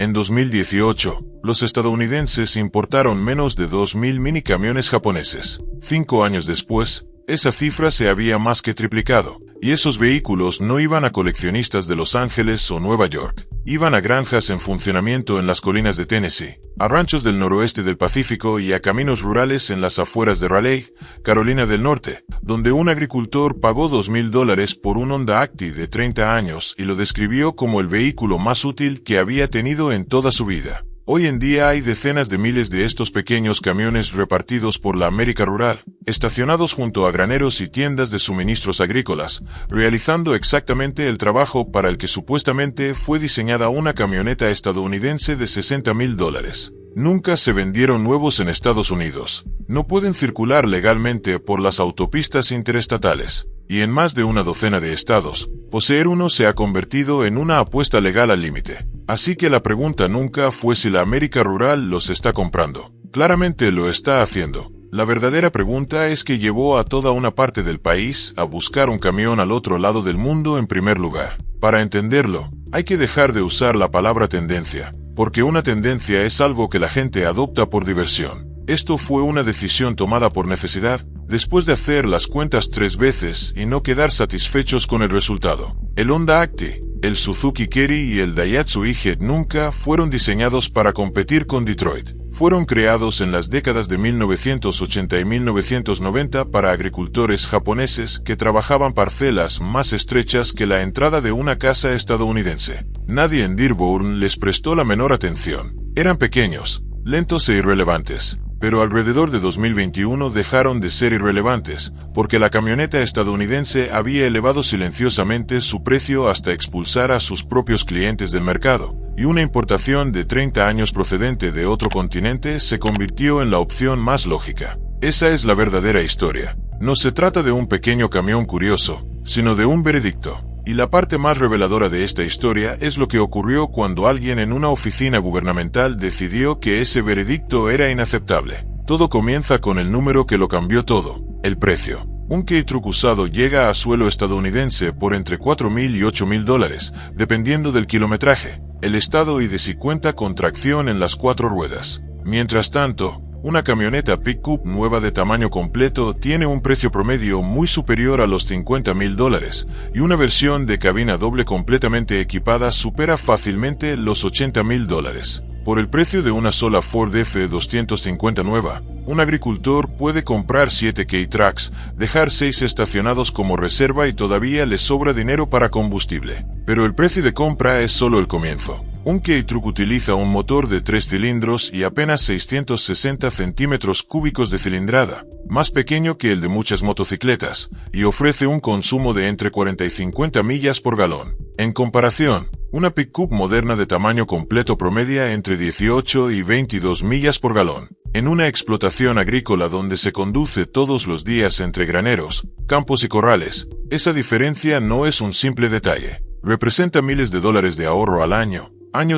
En 2018, los estadounidenses importaron menos de 2.000 minicamiones japoneses. 5 años después, esa cifra se había más que triplicado, y esos vehículos no iban a coleccionistas de Los Ángeles o Nueva York. Iban a granjas en funcionamiento en las colinas de Tennessee, a ranchos del noroeste del Pacífico y a caminos rurales en las afueras de Raleigh, Carolina del Norte, donde un agricultor pagó $2,000 por un Honda Acti de 30 años y lo describió como el vehículo más útil que había tenido en toda su vida. Hoy en día hay decenas de miles de estos pequeños camiones repartidos por la América rural, estacionados junto a graneros y tiendas de suministros agrícolas, realizando exactamente el trabajo para el que supuestamente fue diseñada una camioneta estadounidense de $60,000. Nunca se vendieron nuevos en Estados Unidos. No pueden circular legalmente por las autopistas interestatales. Y en más de una docena de estados, poseer uno se ha convertido en una apuesta legal al límite. Así que la pregunta nunca fue si la América rural los está comprando. Claramente lo está haciendo. La verdadera pregunta es que llevó a toda una parte del país a buscar un camión al otro lado del mundo en primer lugar. Para entenderlo, hay que dejar de usar la palabra tendencia, porque una tendencia es algo que la gente adopta por diversión. Esto fue una decisión tomada por necesidad, después de hacer las cuentas 3 veces y no quedar satisfechos con el resultado. El Honda Acti, el Suzuki Carry y el Daihatsu E-Jet nunca fueron diseñados para competir con Detroit. Fueron creados en las décadas de 1980 y 1990 para agricultores japoneses que trabajaban parcelas más estrechas que la entrada de una casa estadounidense. Nadie en Dearborn les prestó la menor atención. Eran pequeños, lentos e irrelevantes. Pero alrededor de 2021 dejaron de ser irrelevantes, porque la camioneta estadounidense había elevado silenciosamente su precio hasta expulsar a sus propios clientes del mercado, y una importación de 30 años procedente de otro continente se convirtió en la opción más lógica. Esa es la verdadera historia. No se trata de un pequeño camión curioso, sino de un veredicto. Y la parte más reveladora de esta historia es lo que ocurrió cuando alguien en una oficina gubernamental decidió que ese veredicto era inaceptable. Todo comienza con el número que lo cambió todo: el precio. Un K-Truck usado llega a suelo estadounidense por entre $4,000 y $8,000, dependiendo del kilometraje, el estado y de si cuenta con tracción en las 4 ruedas. Mientras tanto, una camioneta pick-up nueva de tamaño completo tiene un precio promedio muy superior a los $50,000, y una versión de cabina doble completamente equipada supera fácilmente los $80,000. Por el precio de una sola Ford F-250 nueva, un agricultor puede comprar 7 K-Trucks, dejar 6 estacionados como reserva y todavía le sobra dinero para combustible. Pero el precio de compra es solo el comienzo. Un K-Truck utiliza un motor de 3 cilindros y apenas 660 centímetros cúbicos de cilindrada, más pequeño que el de muchas motocicletas, y ofrece un consumo de entre 40 y 50 millas por galón. En comparación, una pick-up moderna de tamaño completo promedia entre 18 y 22 millas por galón. En una explotación agrícola donde se conduce todos los días entre graneros, campos y corrales, esa diferencia no es un simple detalle. Representa miles de dólares de ahorro al año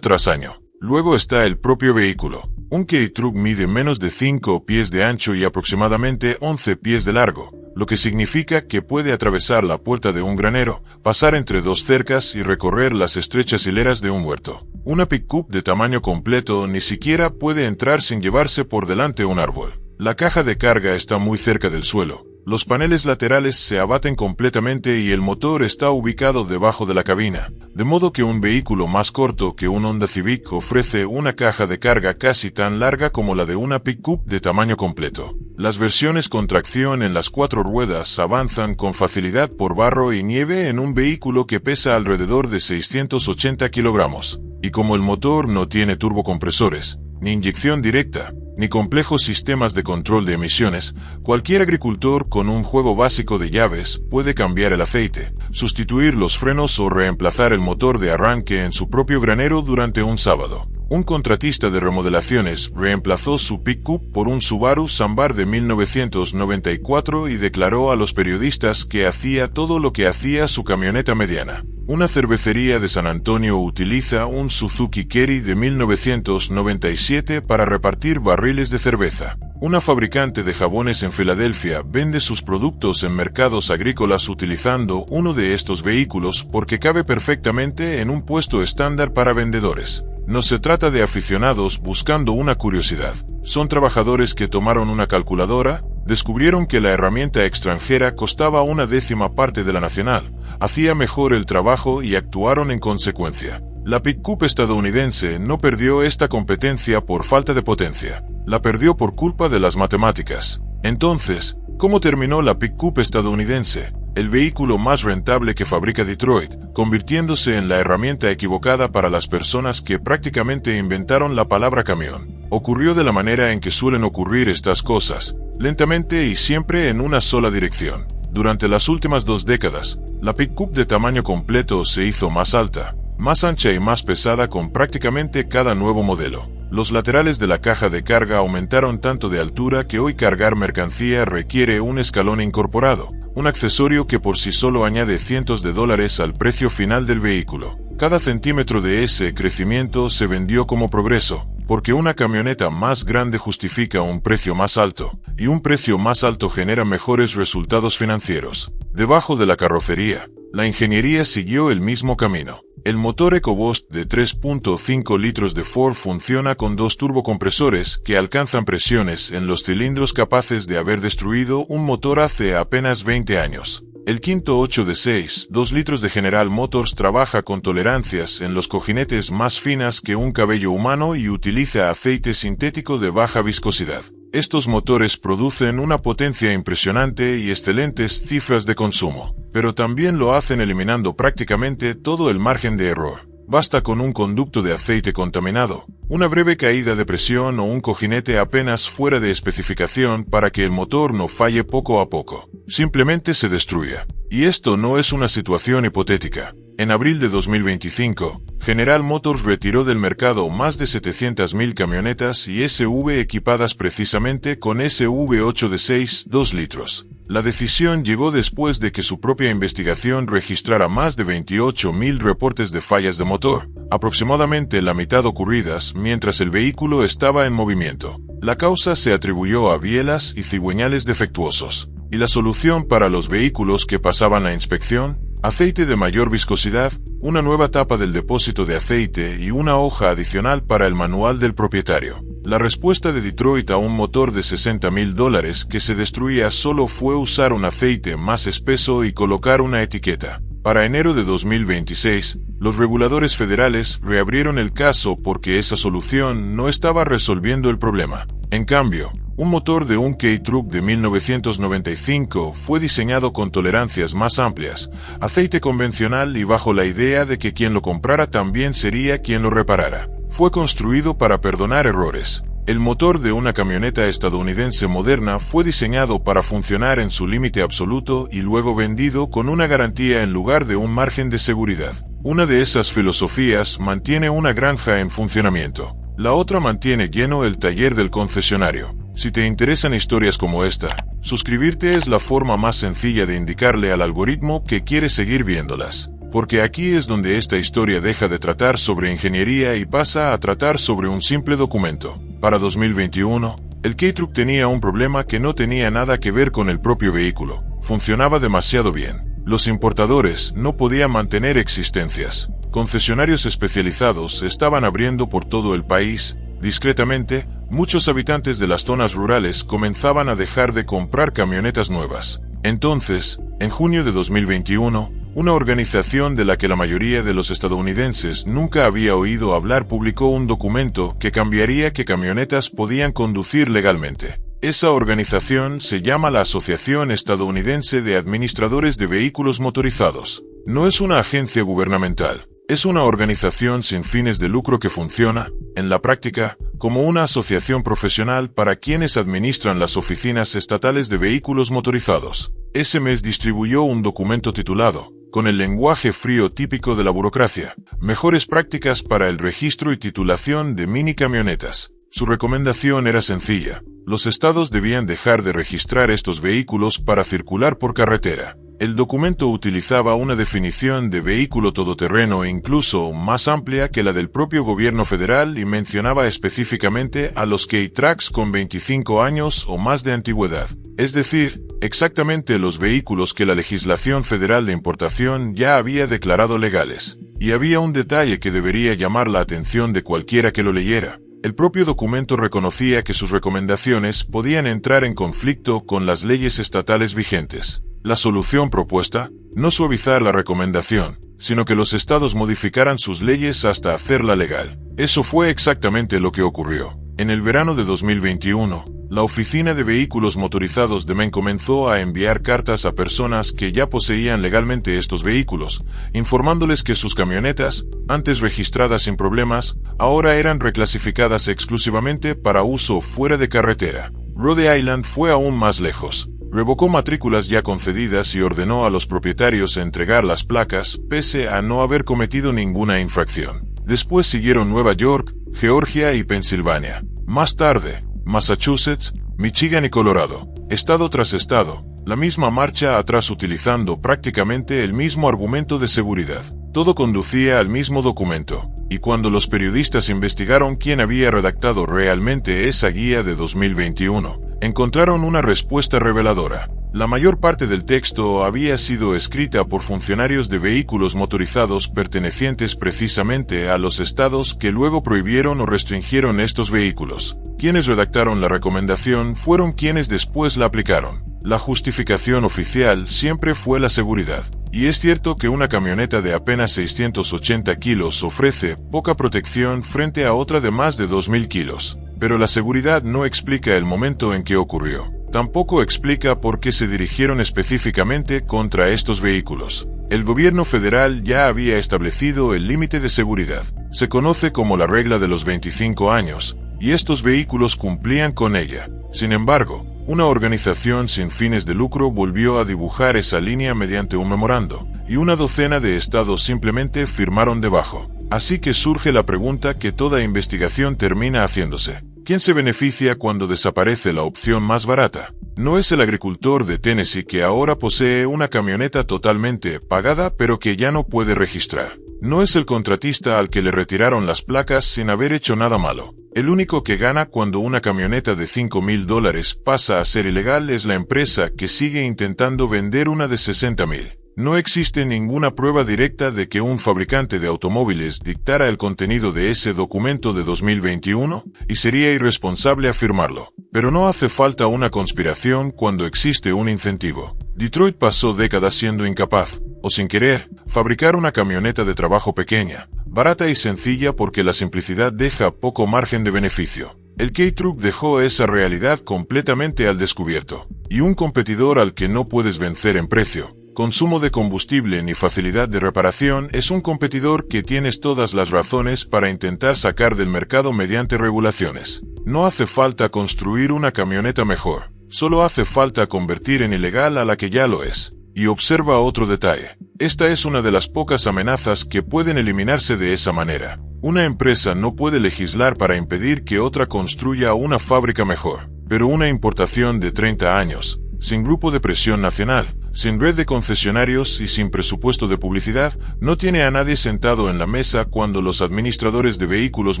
tras año. Luego está el propio vehículo. Un K-Truck mide menos de 5 pies de ancho y aproximadamente 11 pies de largo, lo que significa que puede atravesar la puerta de un granero, pasar entre 2 cercas y recorrer las estrechas hileras de un huerto. Una pick-up de tamaño completo ni siquiera puede entrar sin llevarse por delante un árbol. La caja de carga está muy cerca del suelo. Los paneles laterales se abaten completamente y el motor está ubicado debajo de la cabina, de modo que un vehículo más corto que un Honda Civic ofrece una caja de carga casi tan larga como la de una pick-up de tamaño completo. Las versiones con tracción en las 4 ruedas avanzan con facilidad por barro y nieve en un vehículo que pesa alrededor de 680 kilogramos. Y como el motor no tiene turbocompresores, ni inyección directa, ni complejos sistemas de control de emisiones, cualquier agricultor con un juego básico de llaves puede cambiar el aceite, sustituir los frenos o reemplazar el motor de arranque en su propio granero durante un sábado. Un contratista de remodelaciones reemplazó su pick-up por un Subaru Sambar de 1994 y declaró a los periodistas que hacía todo lo que hacía su camioneta mediana. Una cervecería de San Antonio utiliza un Suzuki Carry de 1997 para repartir barriles de cerveza. Una fabricante de jabones en Filadelfia vende sus productos en mercados agrícolas utilizando uno de estos vehículos porque cabe perfectamente en un puesto estándar para vendedores. No se trata de aficionados buscando una curiosidad. Son trabajadores que tomaron una calculadora, descubrieron que la herramienta extranjera costaba 1/10 parte de la nacional, hacía mejor el trabajo y actuaron en consecuencia. La pick-up estadounidense no perdió esta competencia por falta de potencia. La perdió por culpa de las matemáticas. Entonces, ¿cómo terminó la pick-up estadounidense? El vehículo más rentable que fabrica Detroit, convirtiéndose en la herramienta equivocada para las personas que prácticamente inventaron la palabra camión. Ocurrió de la manera en que suelen ocurrir estas cosas, lentamente y siempre en una sola dirección. Durante las últimas 2 décadas, la pick-up de tamaño completo se hizo más alta, más ancha y más pesada con prácticamente cada nuevo modelo. Los laterales de la caja de carga aumentaron tanto de altura que hoy cargar mercancía requiere un escalón incorporado, un accesorio que por sí solo añade cientos de dólares al precio final del vehículo. Cada centímetro de ese crecimiento se vendió como progreso, porque una camioneta más grande justifica un precio más alto, y un precio más alto genera mejores resultados financieros. Debajo de la carrocería, la ingeniería siguió el mismo camino. El motor EcoBoost de 3.5 litros de Ford funciona con 2 turbocompresores que alcanzan presiones en los cilindros capaces de haber destruido un motor hace apenas 20 años. El quinto 8 de 6, 2 litros de General Motors trabaja con tolerancias en los cojinetes más finas que un cabello humano y utiliza aceite sintético de baja viscosidad. Estos motores producen una potencia impresionante y excelentes cifras de consumo, pero también lo hacen eliminando prácticamente todo el margen de error. Basta con un conducto de aceite contaminado, una breve caída de presión o un cojinete apenas fuera de especificación para que el motor no falle poco a poco. Simplemente se destruya. Y esto no es una situación hipotética. En abril de 2025, General Motors retiró del mercado más de 700.000 camionetas y SUV equipadas precisamente con SV8 de 6, 2 litros. La decisión llegó después de que su propia investigación registrara más de 28.000 reportes de fallas de motor, aproximadamente la mitad ocurridas mientras el vehículo estaba en movimiento. La causa se atribuyó a bielas y cigüeñales defectuosos. ¿Y la solución para los vehículos que pasaban la inspección? Aceite de mayor viscosidad, una nueva tapa del depósito de aceite y una hoja adicional para el manual del propietario. La respuesta de Detroit a un motor de $60.000 que se destruía solo fue usar un aceite más espeso y colocar una etiqueta. Para enero de 2026, los reguladores federales reabrieron el caso porque esa solución no estaba resolviendo el problema. En cambio, un motor de un K-Truck de 1995 fue diseñado con tolerancias más amplias, aceite convencional y bajo la idea de que quien lo comprara también sería quien lo reparara. Fue construido para perdonar errores. El motor de una camioneta estadounidense moderna fue diseñado para funcionar en su límite absoluto y luego vendido con una garantía en lugar de un margen de seguridad. Una de esas filosofías mantiene una granja en funcionamiento. La otra mantiene lleno el taller del concesionario. Si te interesan historias como esta, suscribirte es la forma más sencilla de indicarle al algoritmo que quieres seguir viéndolas. Porque aquí es donde esta historia deja de tratar sobre ingeniería y pasa a tratar sobre un simple documento. Para 2021, el K-Truck tenía un problema que no tenía nada que ver con el propio vehículo. Funcionaba demasiado bien. Los importadores no podían mantener existencias. Concesionarios especializados estaban abriendo por todo el país. Discretamente, muchos habitantes de las zonas rurales comenzaban a dejar de comprar camionetas nuevas. Entonces, en junio de 2021, una organización de la que la mayoría de los estadounidenses nunca había oído hablar publicó un documento que cambiaría que camionetas podían conducir legalmente. Esa organización se llama la Asociación Estadounidense de Administradores de Vehículos Motorizados. No es una agencia gubernamental. Es una organización sin fines de lucro que funciona, en la práctica, como una asociación profesional para quienes administran las oficinas estatales de vehículos motorizados. Ese mes distribuyó un documento titulado, con el lenguaje frío típico de la burocracia, Mejores prácticas para el registro y titulación de mini camionetas. Su recomendación era sencilla. Los estados debían dejar de registrar estos vehículos para circular por carretera. El documento utilizaba una definición de vehículo todoterreno incluso más amplia que la del propio gobierno federal y mencionaba específicamente a los K-Trucks con 25 años o más de antigüedad. Es decir, exactamente los vehículos que la legislación federal de importación ya había declarado legales. Y había un detalle que debería llamar la atención de cualquiera que lo leyera. El propio documento reconocía que sus recomendaciones podían entrar en conflicto con las leyes estatales vigentes. La solución propuesta, no suavizar la recomendación, sino que los estados modificaran sus leyes hasta hacerla legal. Eso fue exactamente lo que ocurrió. En el verano de 2021, la Oficina de Vehículos Motorizados de Maine comenzó a enviar cartas a personas que ya poseían legalmente estos vehículos, informándoles que sus camionetas, antes registradas sin problemas, ahora eran reclasificadas exclusivamente para uso fuera de carretera. Rhode Island fue aún más lejos. Revocó matrículas ya concedidas y ordenó a los propietarios entregar las placas, pese a no haber cometido ninguna infracción. Después siguieron Nueva York, Georgia y Pensilvania. Más tarde, Massachusetts, Michigan y Colorado. Estado tras estado, la misma marcha atrás utilizando prácticamente el mismo argumento de seguridad. Todo conducía al mismo documento. Y cuando los periodistas investigaron quién había redactado realmente esa guía de 2021, encontraron una respuesta reveladora. La mayor parte del texto había sido escrita por funcionarios de vehículos motorizados pertenecientes precisamente a los estados que luego prohibieron o restringieron estos vehículos. Quienes redactaron la recomendación fueron quienes después la aplicaron. La justificación oficial siempre fue la seguridad. Y es cierto que una camioneta de apenas 680 kilos ofrece poca protección frente a otra de más de 2000 kilos. Pero la seguridad no explica el momento en que ocurrió. Tampoco explica por qué se dirigieron específicamente contra estos vehículos. El gobierno federal ya había establecido el límite de seguridad. Se conoce como la regla de los 25 años, y estos vehículos cumplían con ella. Sin embargo, una organización sin fines de lucro volvió a dibujar esa línea mediante un memorando, y una docena de estados simplemente firmaron debajo. Así que surge la pregunta que toda investigación termina haciéndose. ¿Quién se beneficia cuando desaparece la opción más barata? No es el agricultor de Tennessee que ahora posee una camioneta totalmente pagada pero que ya no puede registrar. No es el contratista al que le retiraron las placas sin haber hecho nada malo. El único que gana cuando una camioneta de $5,000 pasa a ser ilegal es la empresa que sigue intentando vender una de $60,000. No existe ninguna prueba directa de que un fabricante de automóviles dictara el contenido de ese documento de 2021, y sería irresponsable afirmarlo. Pero no hace falta una conspiración cuando existe un incentivo. Detroit pasó décadas siendo incapaz, o sin querer, fabricar una camioneta de trabajo pequeña, barata y sencilla porque la simplicidad deja poco margen de beneficio. El K-Truck dejó esa realidad completamente al descubierto, y un competidor al que no puedes vencer en precio, consumo de combustible ni facilidad de reparación es un competidor que tienes todas las razones para intentar sacar del mercado mediante regulaciones. No hace falta construir una camioneta mejor, solo hace falta convertir en ilegal a la que ya lo es. Y observa otro detalle. Esta es una de las pocas amenazas que pueden eliminarse de esa manera. Una empresa no puede legislar para impedir que otra construya una fábrica mejor, pero una importación de 30 años, sin grupo de presión nacional, sin red de concesionarios y sin presupuesto de publicidad, no tiene a nadie sentado en la mesa cuando los administradores de vehículos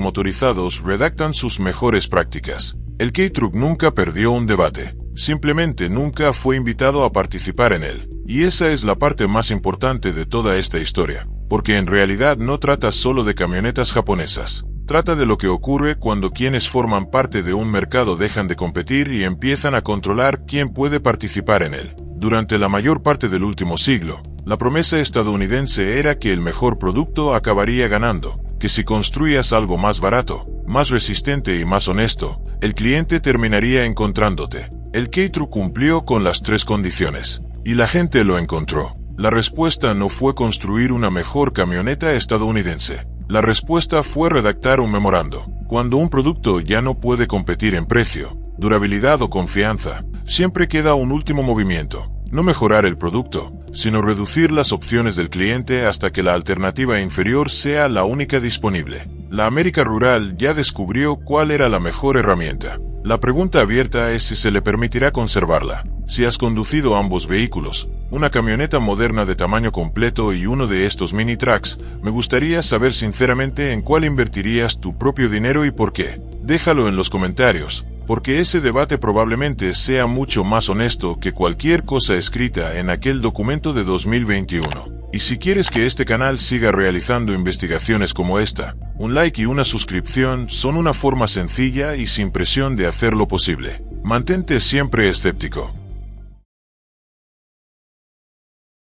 motorizados redactan sus mejores prácticas. El K-Truck nunca perdió un debate, simplemente nunca fue invitado a participar en él. Y esa es la parte más importante de toda esta historia, porque en realidad no trata solo de camionetas japonesas. Trata de lo que ocurre cuando quienes forman parte de un mercado dejan de competir y empiezan a controlar quién puede participar en él. Durante la mayor parte del último siglo, la promesa estadounidense era que el mejor producto acabaría ganando, que si construías algo más barato, más resistente y más honesto, el cliente terminaría encontrándote. El K-Truck cumplió con las tres condiciones, y la gente lo encontró. La respuesta no fue construir una mejor camioneta estadounidense. La respuesta fue redactar un memorando. Cuando un producto ya no puede competir en precio, durabilidad o confianza, siempre queda un último movimiento. No mejorar el producto, sino reducir las opciones del cliente hasta que la alternativa inferior sea la única disponible. La América rural ya descubrió cuál era la mejor herramienta. La pregunta abierta es si se le permitirá conservarla. Si has conducido ambos vehículos, una camioneta moderna de tamaño completo y uno de estos mini trucks, me gustaría saber sinceramente en cuál invertirías tu propio dinero y por qué. Déjalo en los comentarios, porque ese debate probablemente sea mucho más honesto que cualquier cosa escrita en aquel documento de 2021. Y si quieres que este canal siga realizando investigaciones como esta, un like y una suscripción son una forma sencilla y sin presión de hacerlo posible. Mantente siempre escéptico.